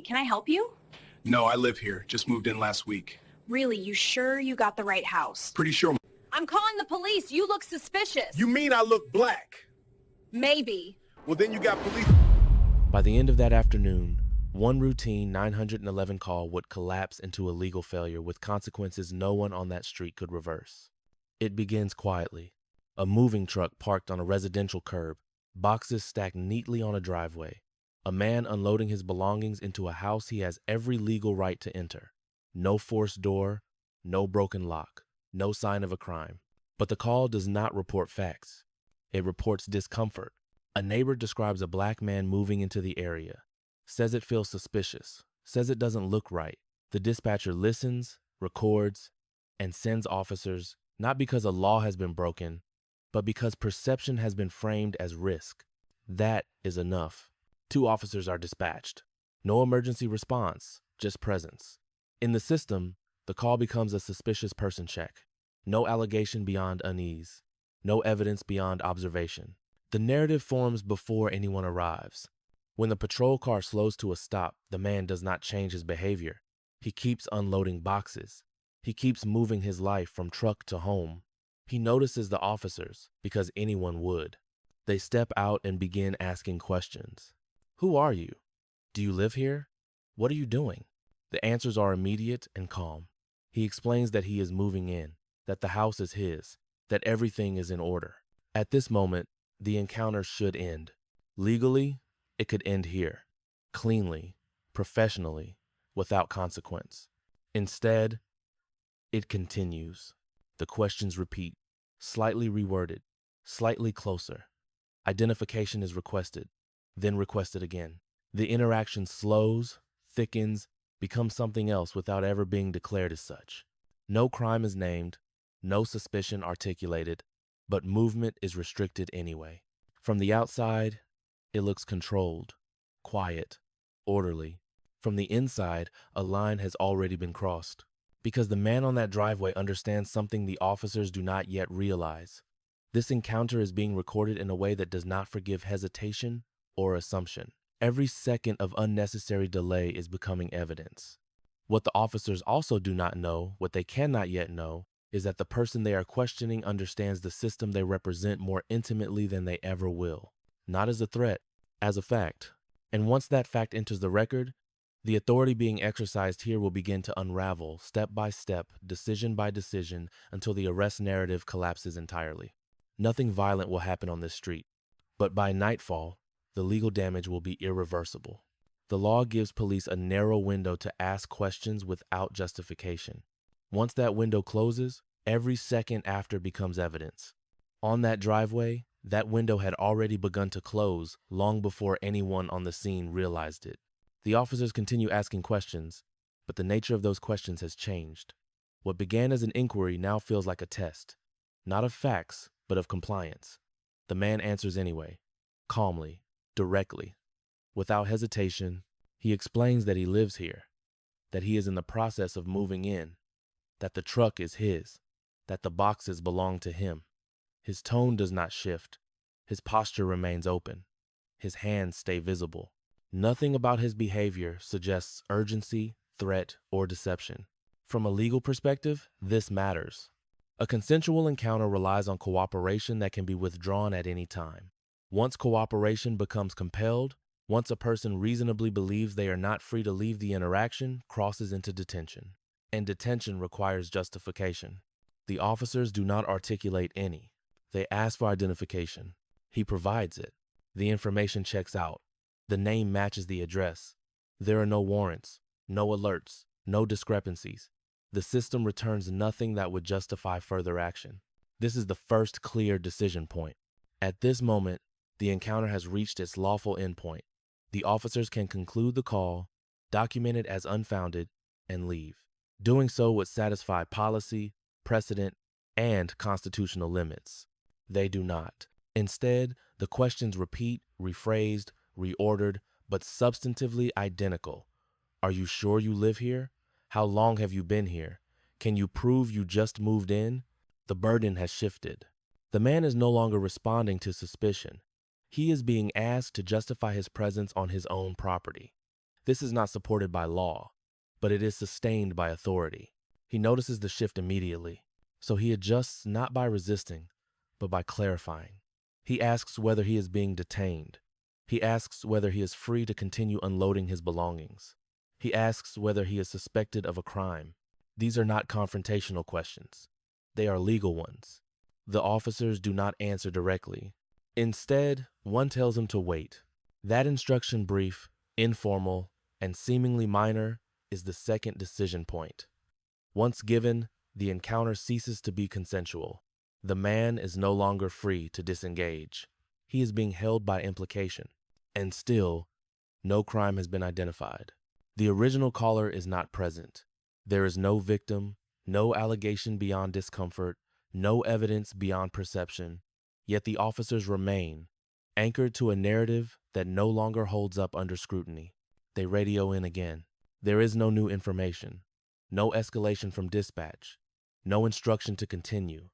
Can I help you? No, I live here. Just moved in last week. Really, you sure you got the right house? Pretty sure. I'm calling the police. You look suspicious. You mean I look black? Maybe. Well, then you got police. By the end of that afternoon, one routine 911 call would collapse into a legal failure with consequences no one on that street could reverse. It begins quietly. A moving truck parked on a residential curb, boxes stacked neatly on a driveway. A man unloading his belongings into a house he has every legal right to enter. No forced door, no broken lock, no sign of a crime. But the call does not report facts. It reports discomfort. A neighbor describes a black man moving into the area, says it feels suspicious, says it doesn't look right. The dispatcher listens, records, and sends officers, not because a law has been broken, but because perception has been framed as risk. That is enough. 2 officers are dispatched. No emergency response, just presence. In the system, the call becomes a suspicious person check. No allegation beyond unease. No evidence beyond observation. The narrative forms before anyone arrives. When the patrol car slows to a stop, the man does not change his behavior. He keeps unloading boxes. He keeps moving his life from truck to home. He notices the officers because anyone would. They step out and begin asking questions. Who are you? Do you live here? What are you doing? The answers are immediate and calm. He explains that he is moving in, that the house is his, that everything is in order. At this moment, the encounter should end. Legally, it could end here, cleanly, professionally, without consequence. Instead, it continues. The questions repeat, slightly reworded, slightly closer. Identification is requested, then requested again. The interaction slows, thickens, becomes something else without ever being declared as such. No crime is named, no suspicion articulated, but movement is restricted anyway. From the outside, it looks controlled, quiet, orderly. From the inside, a line has already been crossed, because the man on that driveway understands something the officers do not yet realize. This encounter is being recorded in a way that does not forgive hesitation or assumption. Every second of unnecessary delay is becoming evidence. What the officers also do not know, what they cannot yet know, is that the person they are questioning understands the system they represent more intimately than they ever will. Not as a threat, as a fact. And once that fact enters the record, the authority being exercised here will begin to unravel, step by step, decision by decision, until the arrest narrative collapses entirely. Nothing violent will happen on this street, but by nightfall, the legal damage will be irreversible. The law gives police a narrow window to ask questions without justification. Once that window closes, every second after becomes evidence. On that driveway, that window had already begun to close long before anyone on the scene realized it. The officers continue asking questions, but the nature of those questions has changed. What began as an inquiry now feels like a test, not of facts, but of compliance. The man answers anyway, calmly, directly. Without hesitation, he explains that he lives here, that he is in the process of moving in, that the truck is his, that the boxes belong to him. His tone does not shift. His posture remains open. His hands stay visible. Nothing about his behavior suggests urgency, threat, or deception. From a legal perspective, this matters. A consensual encounter relies on cooperation that can be withdrawn at any time. Once cooperation becomes compelled, once a person reasonably believes they are not free to leave the interaction, crosses into detention. And detention requires justification. The officers do not articulate any. They ask for identification. He provides it. The information checks out. The name matches the address. There are no warrants, no alerts, no discrepancies. The system returns nothing that would justify further action. This is the first clear decision point. At this moment, the encounter has reached its lawful endpoint. The officers can conclude the call, document it as unfounded, and leave. Doing so would satisfy policy, precedent, and constitutional limits. They do not. Instead, the questions repeat, rephrased, reordered, but substantively identical. Are you sure you live here? How long have you been here? Can you prove you just moved in? The burden has shifted. The man is no longer responding to suspicion. He is being asked to justify his presence on his own property. This is not supported by law, but it is sustained by authority. He notices the shift immediately, so he adjusts not by resisting, but by clarifying. He asks whether he is being detained. He asks whether he is free to continue unloading his belongings. He asks whether he is suspected of a crime. These are not confrontational questions. They are legal ones. The officers do not answer directly. Instead, one tells him to wait. That instruction brief, informal, and seemingly minor is the second decision point. Once given, the encounter ceases to be consensual. The man is no longer free to disengage. He is being held by implication. And still, no crime has been identified. The original caller is not present. There is no victim, no allegation beyond discomfort, no evidence beyond perception. Yet the officers remain, anchored to a narrative that no longer holds up under scrutiny. They radio in again. There is no new information, no escalation from dispatch, no instruction to continue.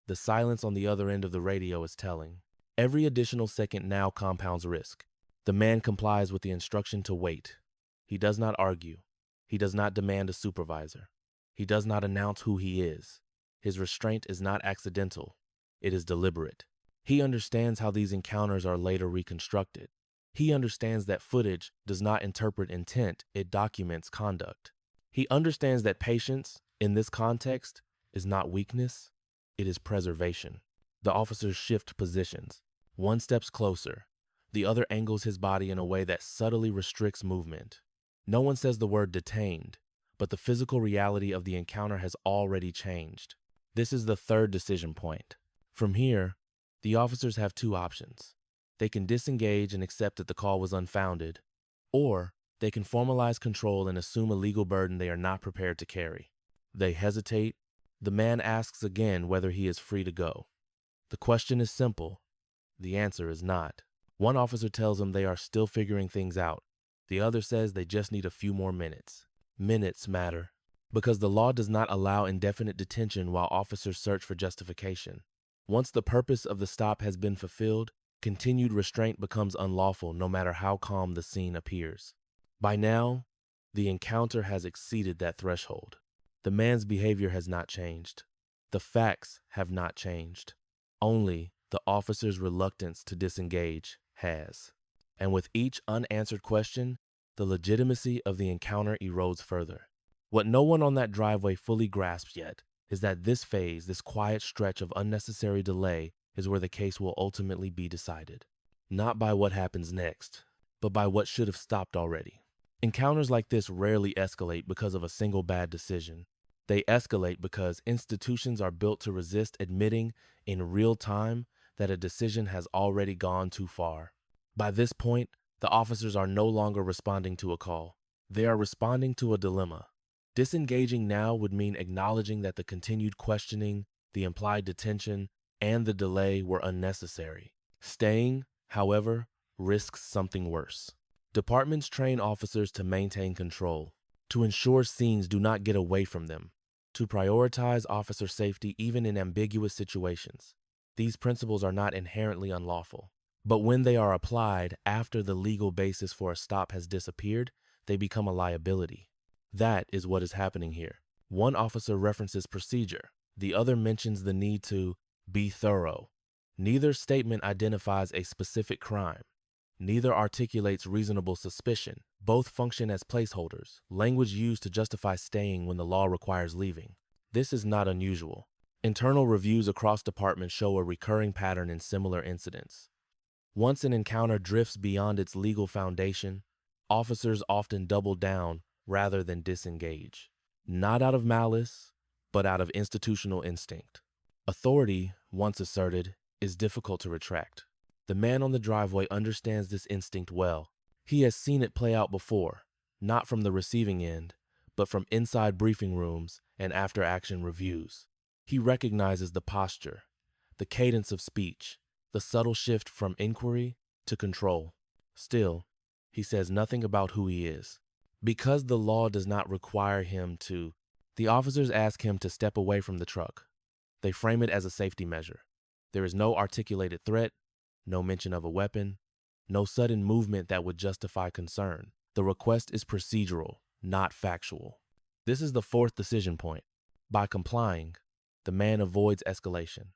The silence on the other end of the radio is telling. Every additional second now compounds risk. The man complies with the instruction to wait. He does not argue. He does not demand a supervisor. He does not announce who he is. His restraint is not accidental. It is deliberate. He understands how these encounters are later reconstructed. He understands that footage does not interpret intent, it documents conduct. He understands that patience, in this context, is not weakness, it is preservation. The officers shift positions. One steps closer. The other angles his body in a way that subtly restricts movement. No one says the word detained, but the physical reality of the encounter has already changed. This is the third decision point. From here, the officers have two options. They can disengage and accept that the call was unfounded, or they can formalize control and assume a legal burden they are not prepared to carry. They hesitate. The man asks again whether he is free to go. The question is simple. The answer is not. One officer tells him they are still figuring things out. The other says they just need a few more minutes. Minutes matter, because the law does not allow indefinite detention while officers search for justification. Once the purpose of the stop has been fulfilled, continued restraint becomes unlawful no matter how calm the scene appears. By now, the encounter has exceeded that threshold. The man's behavior has not changed. The facts have not changed. Only the officer's reluctance to disengage has. And with each unanswered question, the legitimacy of the encounter erodes further. What no one on that driveway fully grasps yet is that this phase, this quiet stretch of unnecessary delay, is where the case will ultimately be decided. Not by what happens next, but by what should have stopped already. Encounters like this rarely escalate because of a single bad decision. They escalate because institutions are built to resist admitting in real time that a decision has already gone too far. By this point, the officers are no longer responding to a call. They are responding to a dilemma. Disengaging now would mean acknowledging that the continued questioning, the implied detention, and the delay were unnecessary. Staying, however, risks something worse. Departments train officers to maintain control, to ensure scenes do not get away from them, to prioritize officer safety even in ambiguous situations. These principles are not inherently unlawful, but when they are applied after the legal basis for a stop has disappeared, they become a liability. That is what is happening here. One officer references procedure. The other mentions the need to be thorough. Neither statement identifies a specific crime. Neither articulates reasonable suspicion. Both function as placeholders, language used to justify staying when the law requires leaving. This is not unusual. Internal reviews across departments show a recurring pattern in similar incidents. Once an encounter drifts beyond its legal foundation, officers often double down rather than disengage. Not out of malice, but out of institutional instinct. Authority, once asserted, is difficult to retract. The man on the driveway understands this instinct well. He has seen it play out before, not from the receiving end, but from inside briefing rooms and after-action reviews. He recognizes the posture, the cadence of speech, the subtle shift from inquiry to control. Still, he says nothing about who he is. Because the law does not require him to, the officers ask him to step away from the truck. They frame it as a safety measure. There is no articulated threat, no mention of a weapon, no sudden movement that would justify concern. The request is procedural, not factual. This is the fourth decision point. By complying, the man avoids escalation,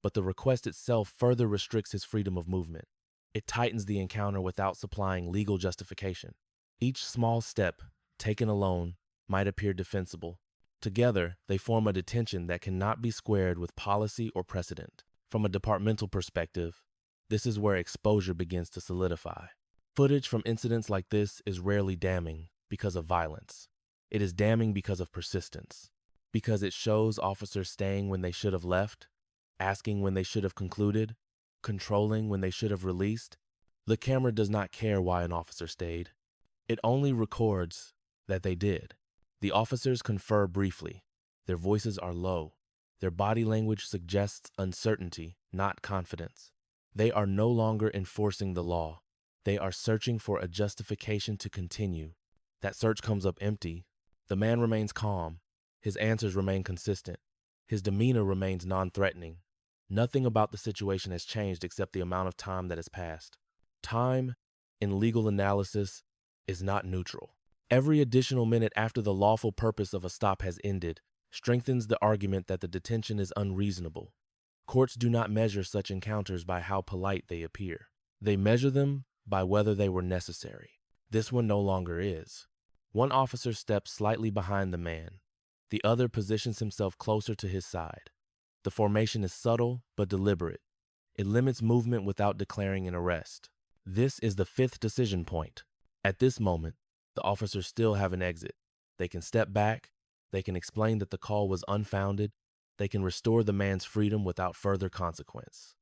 but the request itself further restricts his freedom of movement. It tightens the encounter without supplying legal justification. Each small step, taken alone, might appear defensible. Together, they form a detention that cannot be squared with policy or precedent. From a departmental perspective, this is where exposure begins to solidify. Footage from incidents like this is rarely damning because of violence. It is damning because of persistence, because it shows officers staying when they should have left, asking when they should have concluded, controlling when they should have released. The camera does not care why an officer stayed. It only records that they did. The officers confer briefly. Their voices are low. Their body language suggests uncertainty, not confidence. They are no longer enforcing the law. They are searching for a justification to continue. That search comes up empty. The man remains calm. His answers remain consistent. His demeanor remains non-threatening. Nothing about the situation has changed except the amount of time that has passed. Time, in legal analysis, is not neutral. Every additional minute after the lawful purpose of a stop has ended strengthens the argument that the detention is unreasonable. Courts do not measure such encounters by how polite they appear. They measure them by whether they were necessary. This one no longer is. One officer steps slightly behind the man. The other positions himself closer to his side. The formation is subtle but deliberate. It limits movement without declaring an arrest. This is the fifth decision point. At this moment, the officers still have an exit. They can step back. They can explain that the call was unfounded. They can restore the man's freedom without further consequence.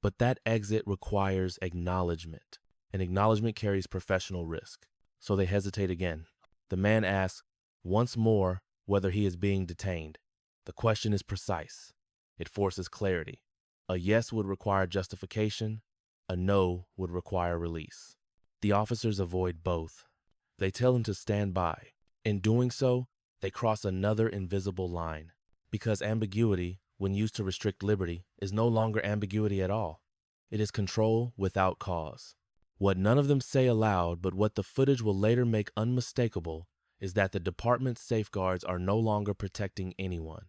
But that exit requires acknowledgement. And acknowledgement carries professional risk. So they hesitate again. The man asks once more whether he is being detained. The question is precise. It forces clarity. A yes would require justification. A no would require release. The officers avoid both. They tell him to stand by. In doing so, they cross another invisible line. Because ambiguity, when used to restrict liberty, is no longer ambiguity at all. It is control without cause. What none of them say aloud, but what the footage will later make unmistakable, is that the department's safeguards are no longer protecting anyone.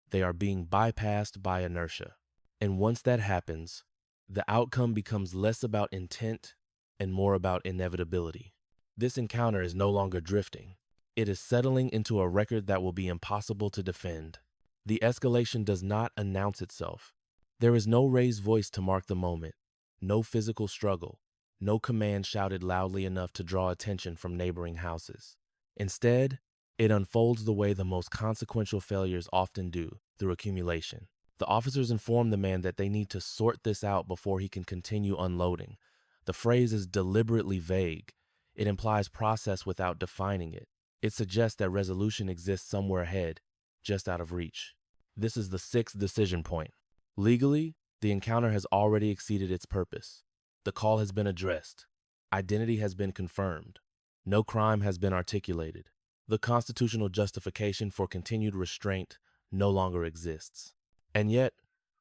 They are being bypassed by inertia. And once that happens, the outcome becomes less about intent and more about inevitability. This encounter is no longer drifting. It is settling into a record that will be impossible to defend. The escalation does not announce itself. There is no raised voice to mark the moment, no physical struggle, no command shouted loudly enough to draw attention from neighboring houses. Instead, it unfolds the way the most consequential failures often do, through accumulation. The officers inform the man that they need to sort this out before he can continue unloading. The phrase is deliberately vague. It implies process without defining it. It suggests that resolution exists somewhere ahead, just out of reach. This is the sixth decision point. Legally, the encounter has already exceeded its purpose. The call has been addressed. Identity has been confirmed. No crime has been articulated. The constitutional justification for continued restraint no longer exists. And yet,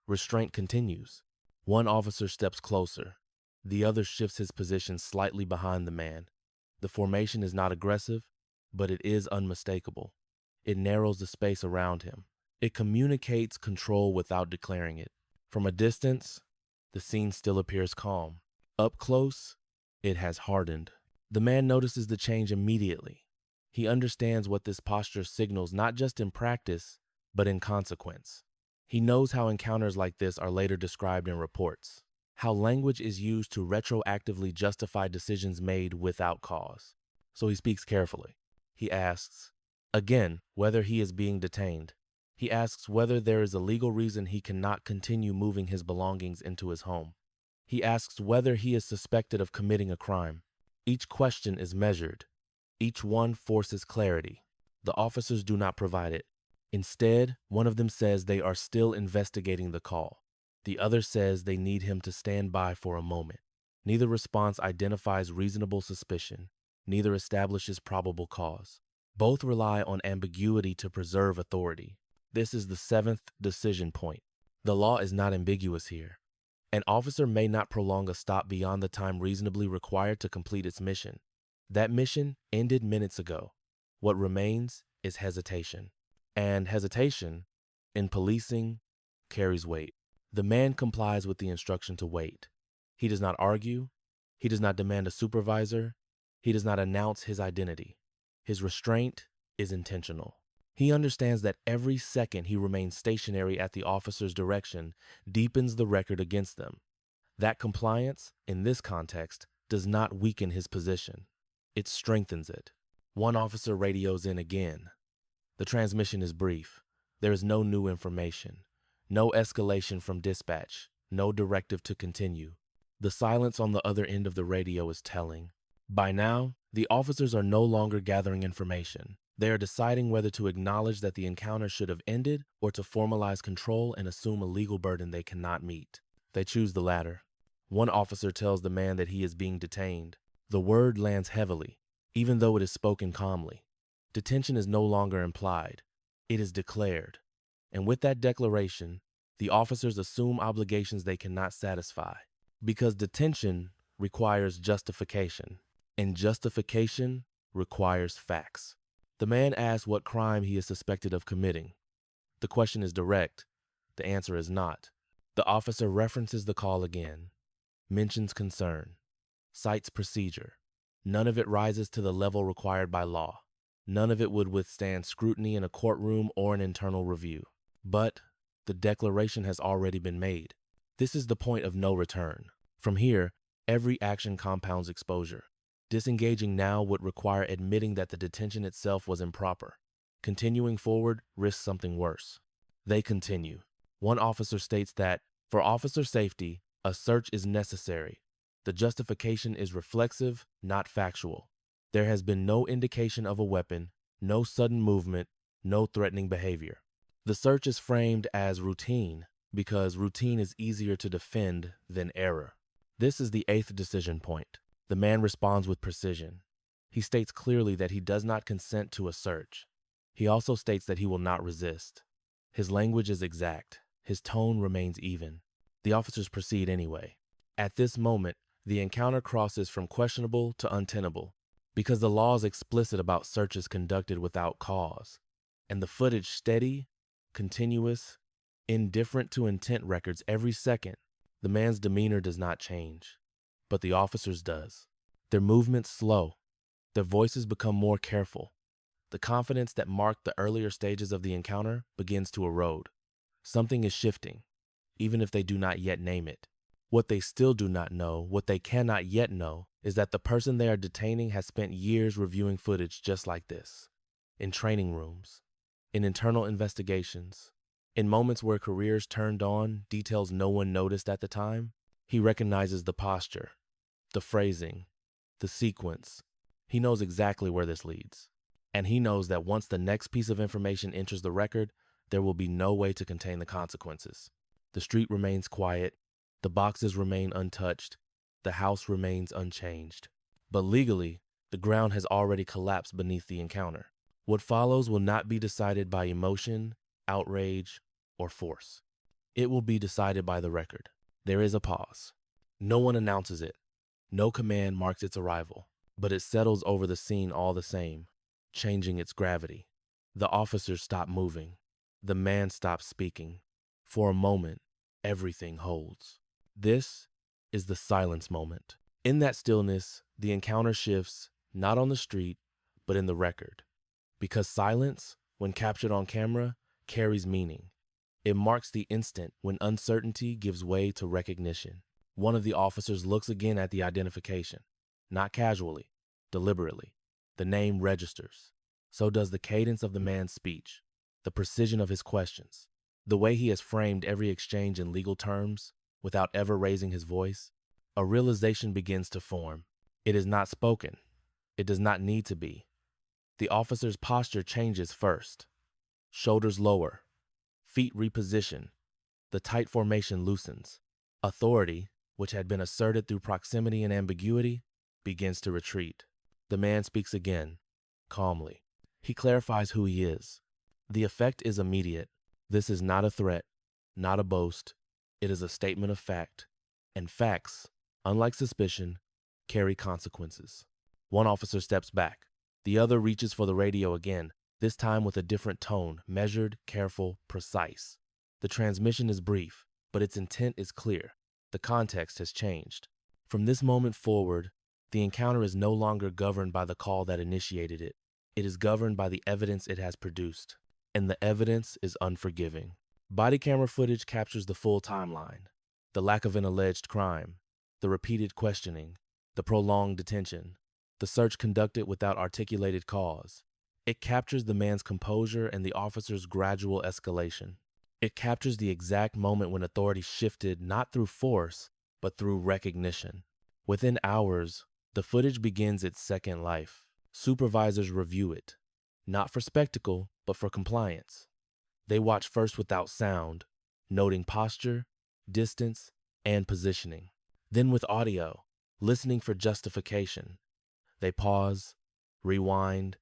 restraint continues. One officer steps closer. The other shifts his position slightly behind the man. The formation is not aggressive, but it is unmistakable. It narrows the space around him. It communicates control without declaring it. From a distance, the scene still appears calm. Up close, it has hardened. The man notices the change immediately. He understands what this posture signals not just in practice, but in consequence. He knows how encounters like this are later described in reports, how language is used to retroactively justify decisions made without cause. So he speaks carefully. He asks, again, whether he is being detained. He asks whether there is a legal reason he cannot continue moving his belongings into his home. He asks whether he is suspected of committing a crime. Each question is measured. Each one forces clarity. The officers do not provide it. Instead, one of them says they are still investigating the call. The other says they need him to stand by for a moment. Neither response identifies reasonable suspicion. Neither establishes probable cause. Both rely on ambiguity to preserve authority. This is the seventh decision point. The law is not ambiguous here. An officer may not prolong a stop beyond the time reasonably required to complete its mission. That mission ended minutes ago. What remains is hesitation. And hesitation, in policing, carries weight. The man complies with the instruction to wait. He does not argue. He does not demand a supervisor. He does not announce his identity. His restraint is intentional. He understands that every second he remains stationary at the officer's direction deepens the record against them. That compliance, in this context, does not weaken his position. It strengthens it. One officer radios in again. The transmission is brief. There is no new information, no escalation from dispatch, no directive to continue. The silence on the other end of the radio is telling. By now, the officers are no longer gathering information. They are deciding whether to acknowledge that the encounter should have ended or to formalize control and assume a legal burden they cannot meet. They choose the latter. One officer tells the man that he is being detained. The word lands heavily, even though it is spoken calmly. Detention is no longer implied. It is declared. And with that declaration, the officers assume obligations they cannot satisfy. Because detention requires justification, and justification requires facts. The man asks what crime he is suspected of committing. The question is direct. The answer is not. The officer references the call again, mentions concern, cites procedure. None of it rises to the level required by law. None of it would withstand scrutiny in a courtroom or an internal review. But the declaration has already been made. This is the point of no return. From here, every action compounds exposure. Disengaging now would require admitting that the detention itself was improper. Continuing forward risks something worse. They continue. One officer states that, for officer safety, a search is necessary. The justification is reflexive, not factual. There has been no indication of a weapon, no sudden movement, no threatening behavior. The search is framed as routine because routine is easier to defend than error. This is the 8th decision point. The man responds with precision. He states clearly that he does not consent to a search. He also states that he will not resist. His language is exact. His tone remains even. The officers proceed anyway. At this moment, the encounter crosses from questionable to untenable because the law is explicit about searches conducted without cause, and the footage steady, continuous, indifferent to intent records every second. The man's demeanor does not change, but the officers does. Their movements slow. Their voices become more careful. The confidence that marked the earlier stages of the encounter begins to erode. Something is shifting, even if they do not yet name it. What they still do not know, what they cannot yet know, is that the person they are detaining has spent years reviewing footage just like this. In training rooms, in internal investigations, in moments where careers turned on details no one noticed at the time. He recognizes the posture, the phrasing, the sequence. He knows exactly where this leads. And he knows that once the next piece of information enters the record, there will be no way to contain the consequences. The street remains quiet. The boxes remain untouched. The house remains unchanged. But legally, the ground has already collapsed beneath the encounter. What follows will not be decided by emotion, outrage, or force. It will be decided by the record. There is a pause. No one announces it. No command marks its arrival, but it settles over the scene all the same, changing its gravity. The officers stop moving. The man stops speaking. For a moment, everything holds. This is the silence moment. In that stillness, the encounter shifts, not on the street, but in the record. Because silence, when captured on camera, carries meaning. It marks the instant when uncertainty gives way to recognition. One of the officers looks again at the identification, not casually, deliberately. The name registers. So does the cadence of the man's speech, the precision of his questions, the way he has framed every exchange in legal terms without ever raising his voice. A realization begins to form. It is not spoken. It does not need to be. The officer's posture changes first. Shoulders lower. Feet reposition. The tight formation loosens. Authority, which had been asserted through proximity and ambiguity, begins to retreat. The man speaks again, calmly. He clarifies who he is. The effect is immediate. This is not a threat, not a boast. It is a statement of fact. And facts, unlike suspicion, carry consequences. One officer steps back. The other reaches for the radio again, this time with a different tone, measured, careful, precise. The transmission is brief, but its intent is clear. The context has changed. From this moment forward, the encounter is no longer governed by the call that initiated it. It is governed by the evidence it has produced. And the evidence is unforgiving. Body camera footage captures the full timeline. The lack of an alleged crime, the repeated questioning, the prolonged detention, the search conducted without articulated cause. It captures the man's composure and the officer's gradual escalation. It captures the exact moment when authority shifted not through force, but through recognition. Within hours, the footage begins its second life. Supervisors review it, not for spectacle, but for compliance. They watch first without sound, noting posture, distance, and positioning. Then with audio, listening for justification. They pause, rewind,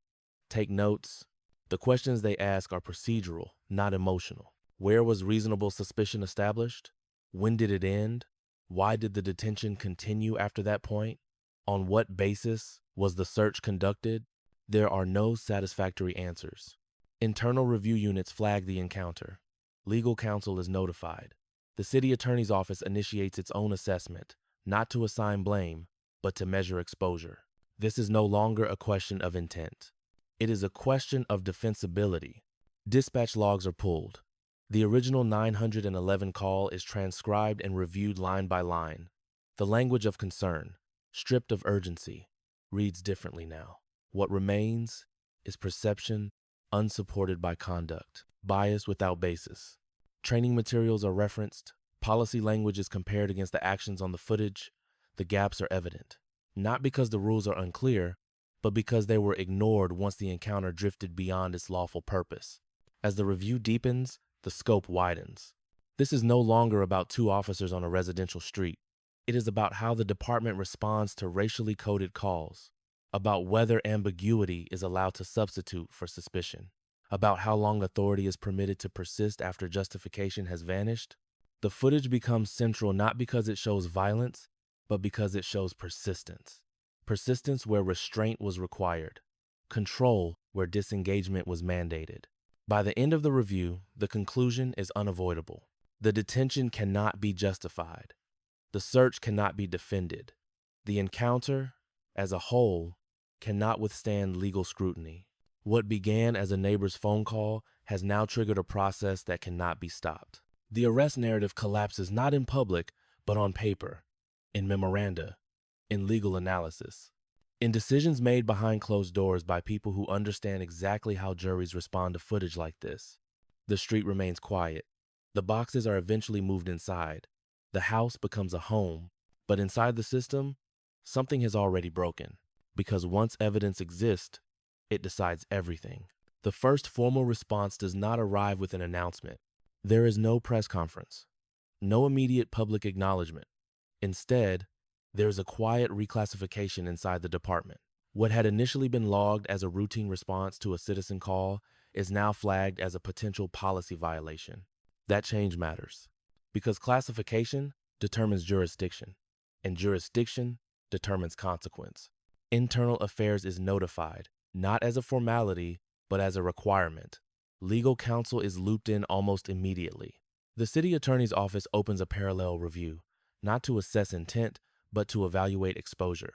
take notes. The questions they ask are procedural, not emotional. Where was reasonable suspicion established? When did it end? Why did the detention continue after that point? On what basis was the search conducted? There are no satisfactory answers. Internal review units flag the encounter. Legal counsel is notified. The city attorney's office initiates its own assessment, not to assign blame, but to measure exposure. This is no longer a question of intent. It is a question of defensibility. Dispatch logs are pulled. The original 911 call is transcribed and reviewed line by line. The language of concern, stripped of urgency, reads differently now. What remains is perception unsupported by conduct, bias without basis. Training materials are referenced, policy language is compared against the actions on the footage. The gaps are evident, not because the rules are unclear, but because they were ignored once the encounter drifted beyond its lawful purpose. As the review deepens, the scope widens. This is no longer about two officers on a residential street. It is about how the department responds to racially coded calls, about whether ambiguity is allowed to substitute for suspicion, about how long authority is permitted to persist after justification has vanished. The footage becomes central not because it shows violence, but because it shows persistence. Persistence where restraint was required, control where disengagement was mandated. By the end of the review, the conclusion is unavoidable. The detention cannot be justified. The search cannot be defended. The encounter, as a whole, cannot withstand legal scrutiny. What began as a neighbor's phone call has now triggered a process that cannot be stopped. The arrest narrative collapses not in public, but on paper, in memoranda, in legal analysis, in decisions made behind closed doors by people who understand exactly how juries respond to footage like this. The street remains quiet. The boxes are eventually moved inside. The house becomes a home, but inside the system, something has already broken. Because once evidence exists, it decides everything. The first formal response does not arrive with an announcement. There is no press conference, no immediate public acknowledgement. Instead, there is a quiet reclassification inside the department. What had initially been logged as a routine response to a citizen call is now flagged as a potential policy violation. That change matters, because classification determines jurisdiction, and jurisdiction determines consequence. Internal affairs is notified, not as a formality, but as a requirement. Legal counsel is looped in almost immediately. The city attorney's office opens a parallel review, not to assess intent, but to evaluate exposure.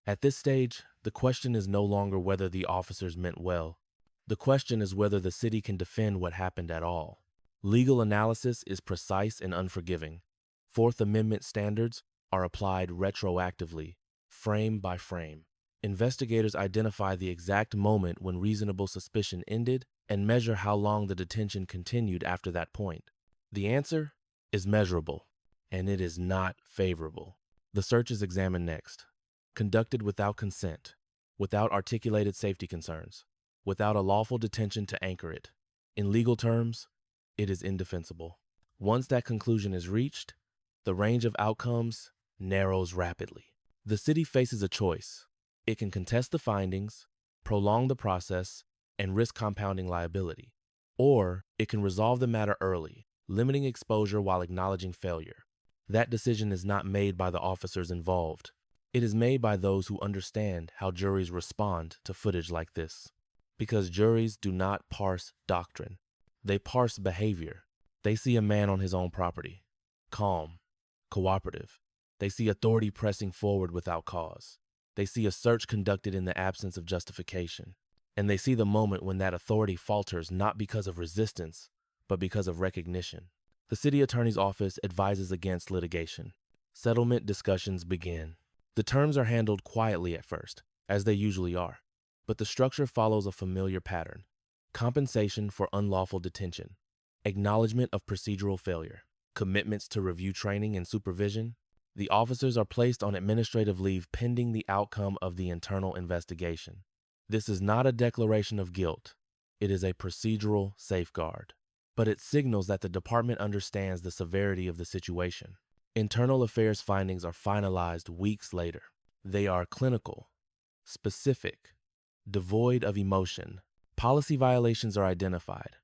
At this stage, the question is no longer whether the officers meant well. The question is whether the city can defend what happened at all. Legal analysis is precise and unforgiving. Fourth Amendment standards are applied retroactively, frame by frame. Investigators identify the exact moment when reasonable suspicion ended and measure how long the detention continued after that point. The answer is measurable, and it is not favorable. The search is examined next, conducted without consent, without articulated safety concerns, without a lawful detention to anchor it. In legal terms, it is indefensible. Once that conclusion is reached, the range of outcomes narrows rapidly. The city faces a choice. It can contest the findings, prolong the process, and risk compounding liability. Or it can resolve the matter early, limiting exposure while acknowledging failure. That decision is not made by the officers involved. It is made by those who understand how juries respond to footage like this. Because juries do not parse doctrine. They parse behavior. They see a man on his own property, calm, cooperative. They see authority pressing forward without cause. They see a search conducted in the absence of justification. And they see the moment when that authority falters not because of resistance, but because of recognition. The city attorney's office advises against litigation. Settlement discussions begin. The terms are handled quietly at first, as they usually are, but the structure follows a familiar pattern. Compensation for unlawful detention, acknowledgement of procedural failure, commitments to review training and supervision. The officers are placed on administrative leave pending the outcome of the internal investigation. This is not a declaration of guilt. It is a procedural safeguard, but it signals that the department understands the severity of the situation. Internal affairs findings are finalized weeks later. They are clinical, specific, devoid of emotion. Policy violations are identified.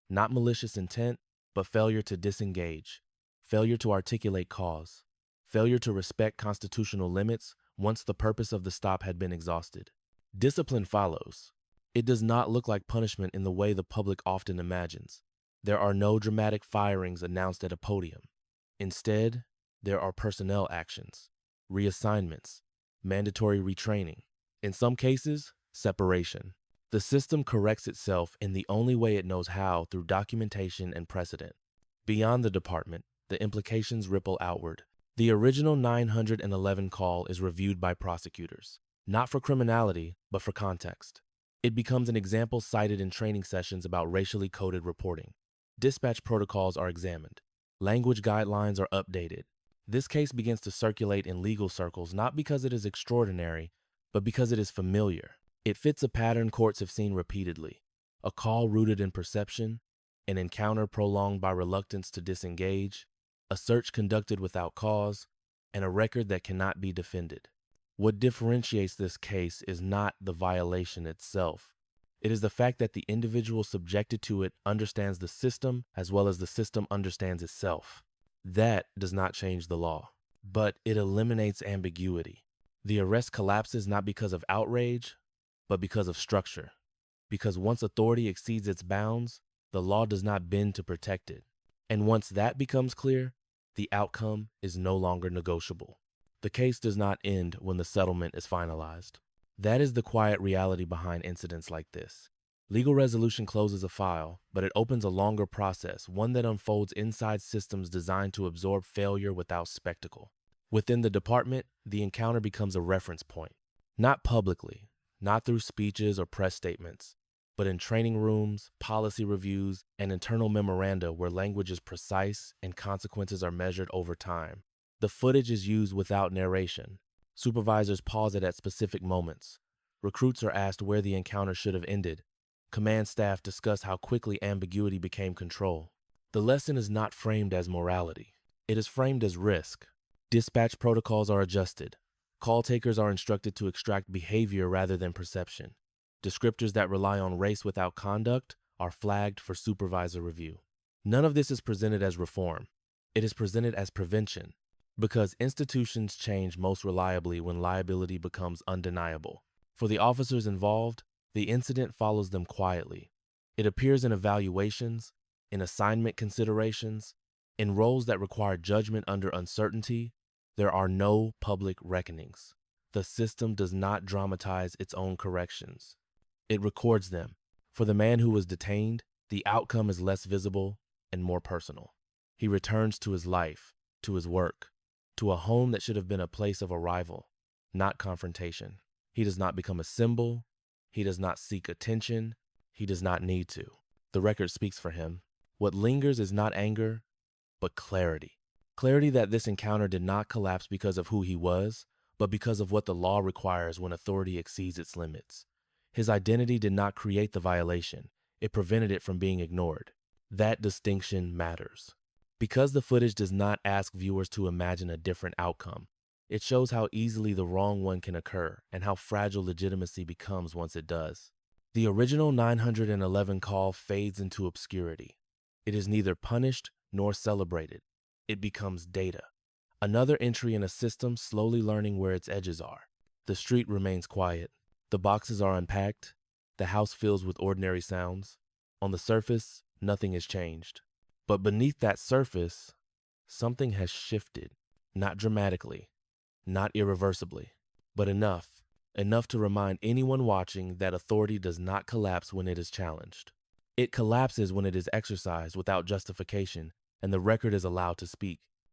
Not malicious intent, but failure to disengage, failure to articulate cause, failure to respect constitutional limits once the purpose of the stop had been exhausted. Discipline follows. It does not look like punishment in the way the public often imagines. There are no dramatic firings announced at a podium. Instead, there are personnel actions, reassignments, mandatory retraining. In some cases, separation. The system corrects itself in the only way it knows how, through documentation and precedent. Beyond the department, the implications ripple outward. The original 911 call is reviewed by prosecutors, not for criminality, but for context. It becomes an example cited in training sessions about racially coded reporting. Dispatch protocols are examined. Language guidelines are updated. This case begins to circulate in legal circles not because it is extraordinary, but because it is familiar. It fits a pattern courts have seen repeatedly. A call rooted in perception, an encounter prolonged by reluctance to disengage, a search conducted without cause, and a record that cannot be defended. What differentiates this case is not the violation itself. It is the fact that the individual subjected to it understands the system as well as the system understands itself. That does not change the law, but it eliminates ambiguity. The arrest collapses not because of outrage, but because of structure. Because once authority exceeds its bounds, the law does not bend to protect it. And once that becomes clear, the outcome is no longer negotiable. The case does not end when the settlement is finalized. That is the quiet reality behind incidents like this. Legal resolution closes a file, but it opens a longer process, one that unfolds inside systems designed to absorb failure without spectacle. Within the department, the encounter becomes a reference point. Not publicly, not through speeches or press statements, but in training rooms, policy reviews, and internal memoranda where language is precise and consequences are measured over time. The footage is used without narration. Supervisors pause it at specific moments. Recruits are asked where the encounter should have ended. Command staff discuss how quickly ambiguity became control. The lesson is not framed as morality. It is framed as risk. Dispatch protocols are adjusted. Call takers are instructed to extract behavior rather than perception. Descriptors that rely on race without conduct are flagged for supervisor review. None of this is presented as reform. It is presented as prevention, because institutions change most reliably when liability becomes undeniable. For the officers involved, the incident follows them quietly. It appears in evaluations, in assignment considerations, in roles that require judgment under uncertainty. There are no public reckonings. The system does not dramatize its own corrections. It records them. For the man who was detained, the outcome is less visible and more personal. He returns to his life, to his work, to a home that should have been a place of arrival, not confrontation. He does not become a symbol. He does not seek attention. He does not need to. The record speaks for him. What lingers is not anger, but clarity. Clarity that this encounter did not collapse because of who he was, but because of what the law requires when authority exceeds its limits. His identity did not create the violation. It prevented it from being ignored. That distinction matters. Because the footage does not ask viewers to imagine a different outcome, it shows how easily the wrong one can occur and how fragile legitimacy becomes once it does. The original 911 call fades into obscurity. It is neither punished nor celebrated. It becomes data, Another entry in a system slowly learning where its edges are. The street remains quiet. The boxes are unpacked. The house fills with ordinary sounds. On the surface, nothing has changed. But beneath that surface, something has shifted. Not dramatically, not irreversibly, but enough to remind anyone watching that authority does not collapse when it is challenged. It collapses when it is exercised without justification and the record is allowed to speak.